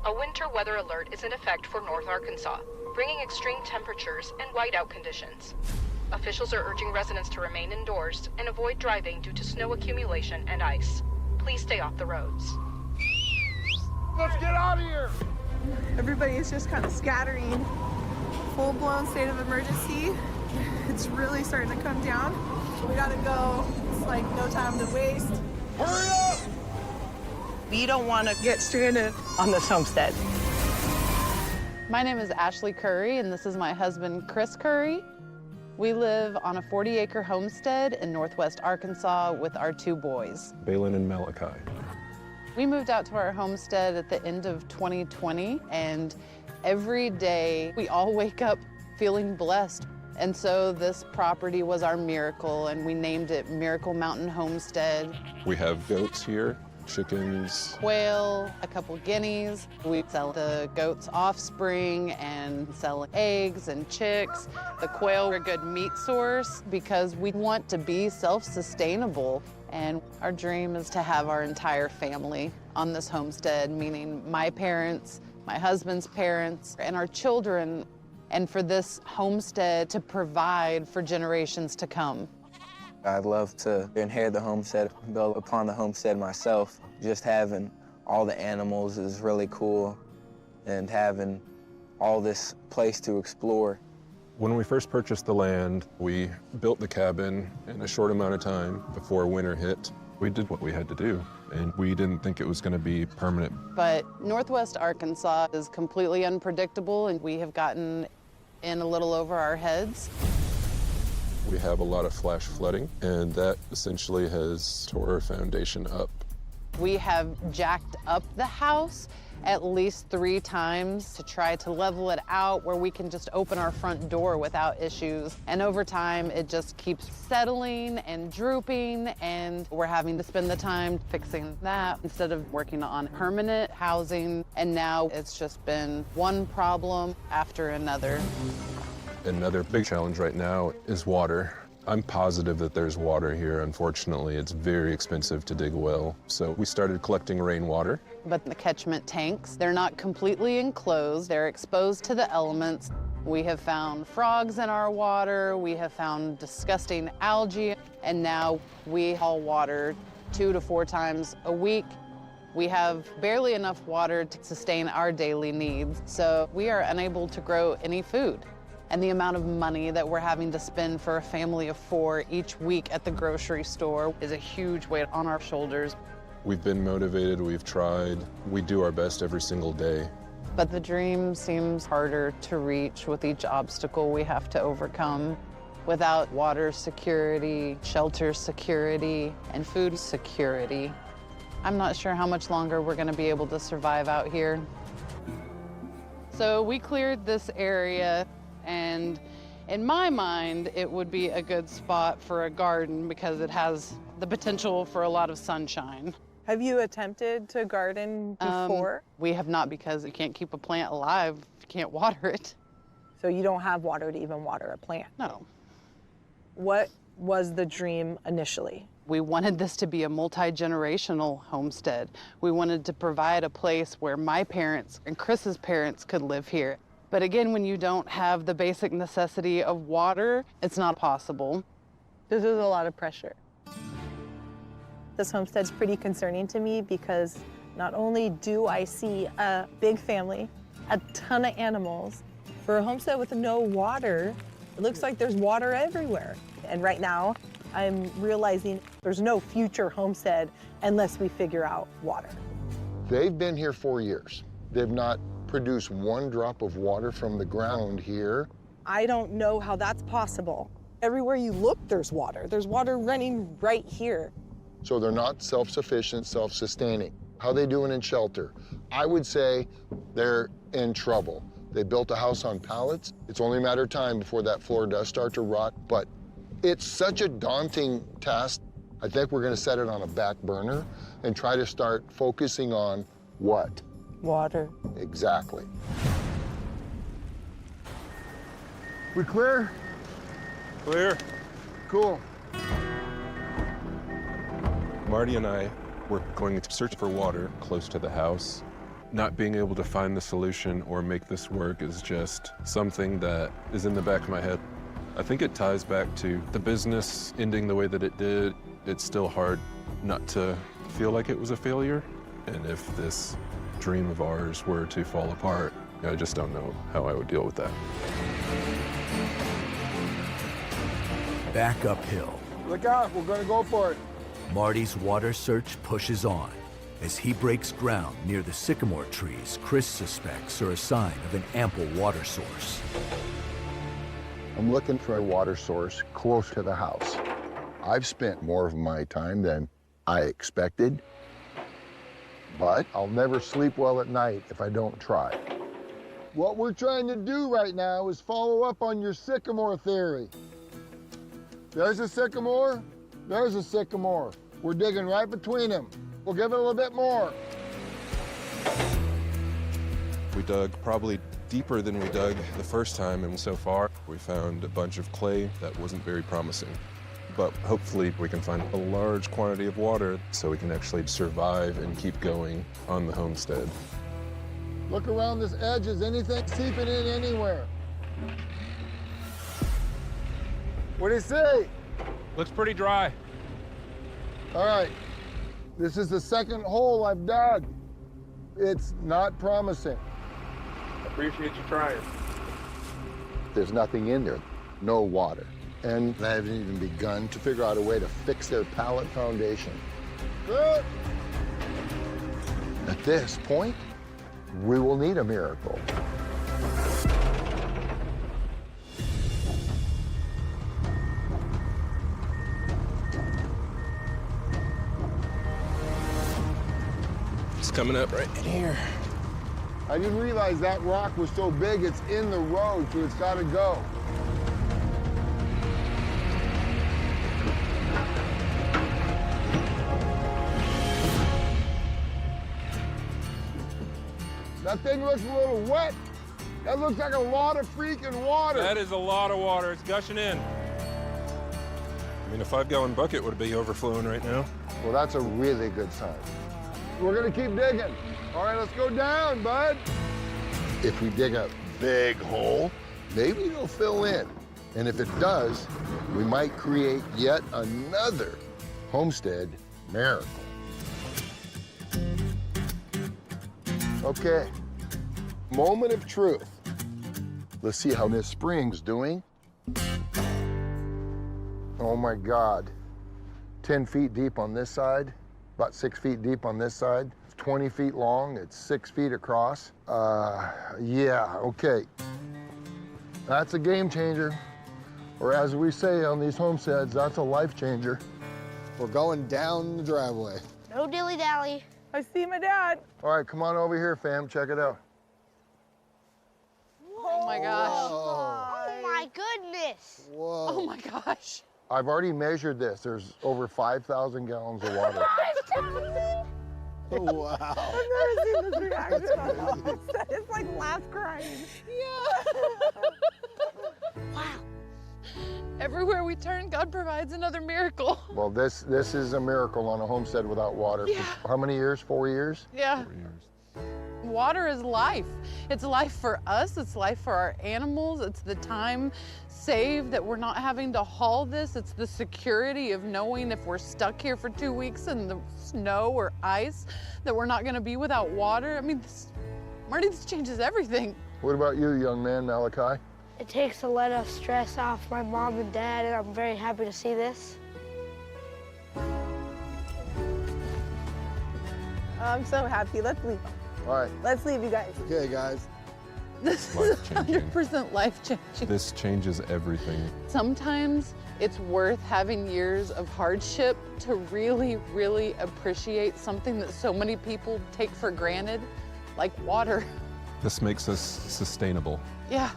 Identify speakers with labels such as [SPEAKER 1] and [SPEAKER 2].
[SPEAKER 1] A winter weather alert is in effect for North Arkansas, bringing extreme temperatures and whiteout conditions. Officials are urging residents to remain indoors and avoid driving due to snow accumulation and ice. Please stay off the roads.
[SPEAKER 2] Let's get out of here!
[SPEAKER 3] Everybody is just kind of scattering. Full-blown state of emergency. It's really starting to come down. We gotta go. It's like no time to waste.
[SPEAKER 2] Hurry up!
[SPEAKER 3] We don't want to get stranded on this homestead.
[SPEAKER 4] My name is Ashley Curry, and this is my husband, Chris Curry. We live on a 40-acre homestead in northwest Arkansas with our 2 boys.
[SPEAKER 5] Balin and Malachi.
[SPEAKER 4] We moved out to our homestead at the end of 2020, and every day we all wake up feeling blessed. And so this property was our miracle, and we named it Miracle Mountain Homestead.
[SPEAKER 5] We have goats here, chickens.
[SPEAKER 4] Quail, a couple guineas. We sell the goats' offspring and sell eggs and chicks. The quail are a good meat source because we want to be self-sustainable. And our dream is to have our entire family on this homestead, meaning my parents, my husband's parents, and our children, and for this homestead to provide for generations to come.
[SPEAKER 6] I'd love to inherit the homestead, build upon the homestead myself. Just having all the animals is really cool, and having all this place to explore.
[SPEAKER 5] When we first purchased the land, we built the cabin in a short amount of time before winter hit. We did what we had to do, and we didn't think it was going to be permanent.
[SPEAKER 4] But northwest Arkansas is completely unpredictable, and we have gotten in a little over our heads.
[SPEAKER 5] We have a lot of flash flooding, and that essentially has tore our foundation up.
[SPEAKER 4] We have jacked up the house at least 3 times to try to level it out where we can just open our front door without issues. And over time, it just keeps settling and drooping, and we're having to spend the time fixing that instead of working on permanent housing. And now it's just been one problem after another.
[SPEAKER 5] Another big challenge right now is water. I'm positive that there's water here. Unfortunately, it's very expensive to dig a well. So we started collecting rainwater.
[SPEAKER 4] But the catchment tanks, they're not completely enclosed. They're exposed to the elements. We have found frogs in our water. We have found disgusting algae. And now we haul water 2 to 4 times a week. We have barely enough water to sustain our daily needs. So we are unable to grow any food. And the amount of money that we're having to spend for a family of 4 each week at the grocery store is a huge weight on our shoulders.
[SPEAKER 5] We've been motivated, we've tried, we do our best every single day.
[SPEAKER 4] But the dream seems harder to reach with each obstacle we have to overcome. Without water security, shelter security, and food security, I'm not sure how much longer we're going to be able to survive out here. So we cleared this area, and in my mind, it would be a good spot for a garden because it has the potential for a lot of sunshine.
[SPEAKER 3] Have you attempted to garden before?
[SPEAKER 4] We have not, because you can't keep a plant alive if you can't water it.
[SPEAKER 3] So you don't have water to even water a plant?
[SPEAKER 4] No.
[SPEAKER 3] What was the dream initially?
[SPEAKER 4] We wanted this to be a multi-generational homestead. We wanted to provide a place where my parents and Chris's parents could live here. But again, when you don't have the basic necessity of water, it's not possible.
[SPEAKER 3] This is a lot of pressure. This homestead's pretty concerning to me because not only do I see a big family, a ton of animals, for a homestead with no water, it looks like there's water everywhere. And right now, I'm realizing there's no future homestead unless we figure out water.
[SPEAKER 2] They've been here 4 years. They've not produced 1 drop of water from the ground here.
[SPEAKER 3] I don't know how that's possible. Everywhere you look, there's water. There's water running right here.
[SPEAKER 2] So they're not self-sufficient, self-sustaining. How they doing in shelter? I would say they're in trouble. They built a house on pallets. It's only a matter of time before that floor does start to rot, but it's such a daunting task. I think we're gonna set it on a back burner and try to start focusing on what?
[SPEAKER 3] Water.
[SPEAKER 2] Exactly. We clear?
[SPEAKER 5] Clear.
[SPEAKER 2] Cool.
[SPEAKER 5] Marty and I were going to search for water close to the house. Not being able to find the solution or make this work is just something that is in the back of my head. I think it ties back to the business ending the way that it did. It's still hard not to feel like it was a failure. And if this dream of ours were to fall apart, I just don't know how I would deal with that.
[SPEAKER 7] Back uphill,
[SPEAKER 2] Look out, we're gonna go for it.
[SPEAKER 7] Marty's water search pushes on. As he breaks ground near the sycamore trees Chris suspects are a sign of an ample water source.
[SPEAKER 2] I'm looking for a water source close to the house. I've spent more of my time than I expected, but I'll never sleep well at night if I don't try. What we're trying to do right now is follow up on your sycamore theory. There's a sycamore, there's a sycamore. We're digging right between them. We'll give it a little bit more.
[SPEAKER 5] We dug probably deeper than we dug the first time, and so far we found a bunch of clay that wasn't very promising. But hopefully we can find a large quantity of water so we can actually survive and keep going on the homestead.
[SPEAKER 2] Look around this edge. Is anything seeping in anywhere? What do you say?
[SPEAKER 8] Looks pretty dry.
[SPEAKER 2] All right. This is the second hole I've dug. It's not promising.
[SPEAKER 8] Appreciate you trying.
[SPEAKER 2] There's nothing in there, no water. And I haven't even begun to figure out a way to fix their pallet foundation. Good. At this point, we will need a miracle.
[SPEAKER 5] It's coming up right in here.
[SPEAKER 2] I didn't realize that rock was so big, it's in the road, so it's gotta go. That thing looks a little wet. That looks like a lot of freaking water.
[SPEAKER 8] That is a lot of water. It's gushing in.
[SPEAKER 5] I mean, a 5-gallon bucket would be overflowing right now.
[SPEAKER 2] Well, that's a really good sign. We're gonna keep digging. All right, let's go down, bud. If we dig a big hole, maybe it'll fill in. And if it does, we might create yet another homestead miracle. Okay, moment of truth. Let's see how Miss Spring's doing. Oh my God. 10 feet deep on this side, about 6 feet deep on this side. It's 20 feet long, it's 6 feet across. Yeah, okay. That's a game changer. Or as we say on these homesteads, that's a life changer. We're going down the driveway.
[SPEAKER 9] No dilly-dally.
[SPEAKER 3] I see my dad.
[SPEAKER 2] All right, come on over here, fam, check it out.
[SPEAKER 4] Oh my gosh.
[SPEAKER 9] Oh my goodness.
[SPEAKER 2] Whoa.
[SPEAKER 4] Oh my gosh.
[SPEAKER 2] I've already measured this. There's over 5,000 gallons of water. Oh, wow.
[SPEAKER 3] I've never seen this reaction on a homestead. It's like laugh crying.
[SPEAKER 9] Wow.
[SPEAKER 4] Everywhere we turn, God provides another miracle.
[SPEAKER 2] Well, this is a miracle on a homestead without water.
[SPEAKER 4] Yeah.
[SPEAKER 2] For how many years? 4 years?
[SPEAKER 4] Yeah.
[SPEAKER 5] 4 years.
[SPEAKER 4] Water is life. It's life for us, it's life for our animals, it's the time saved that we're not having to haul this, it's the security of knowing if we're stuck here for 2 weeks in the snow or ice, that we're not gonna be without water. I mean, Marty, this changes everything.
[SPEAKER 2] What about you, young man, Malachi?
[SPEAKER 9] It takes a lot of stress off my mom and dad, and I'm very happy to see this.
[SPEAKER 3] I'm so happy. Let's leave.
[SPEAKER 2] All right.
[SPEAKER 3] Let's leave, you guys.
[SPEAKER 2] Okay, guys.
[SPEAKER 4] This is
[SPEAKER 5] Life-changing.
[SPEAKER 4] 100% life-changing.
[SPEAKER 5] This changes everything.
[SPEAKER 4] Sometimes it's worth having years of hardship to really, really appreciate something that so many people take for granted, like water.
[SPEAKER 5] This makes us sustainable.
[SPEAKER 4] Yeah,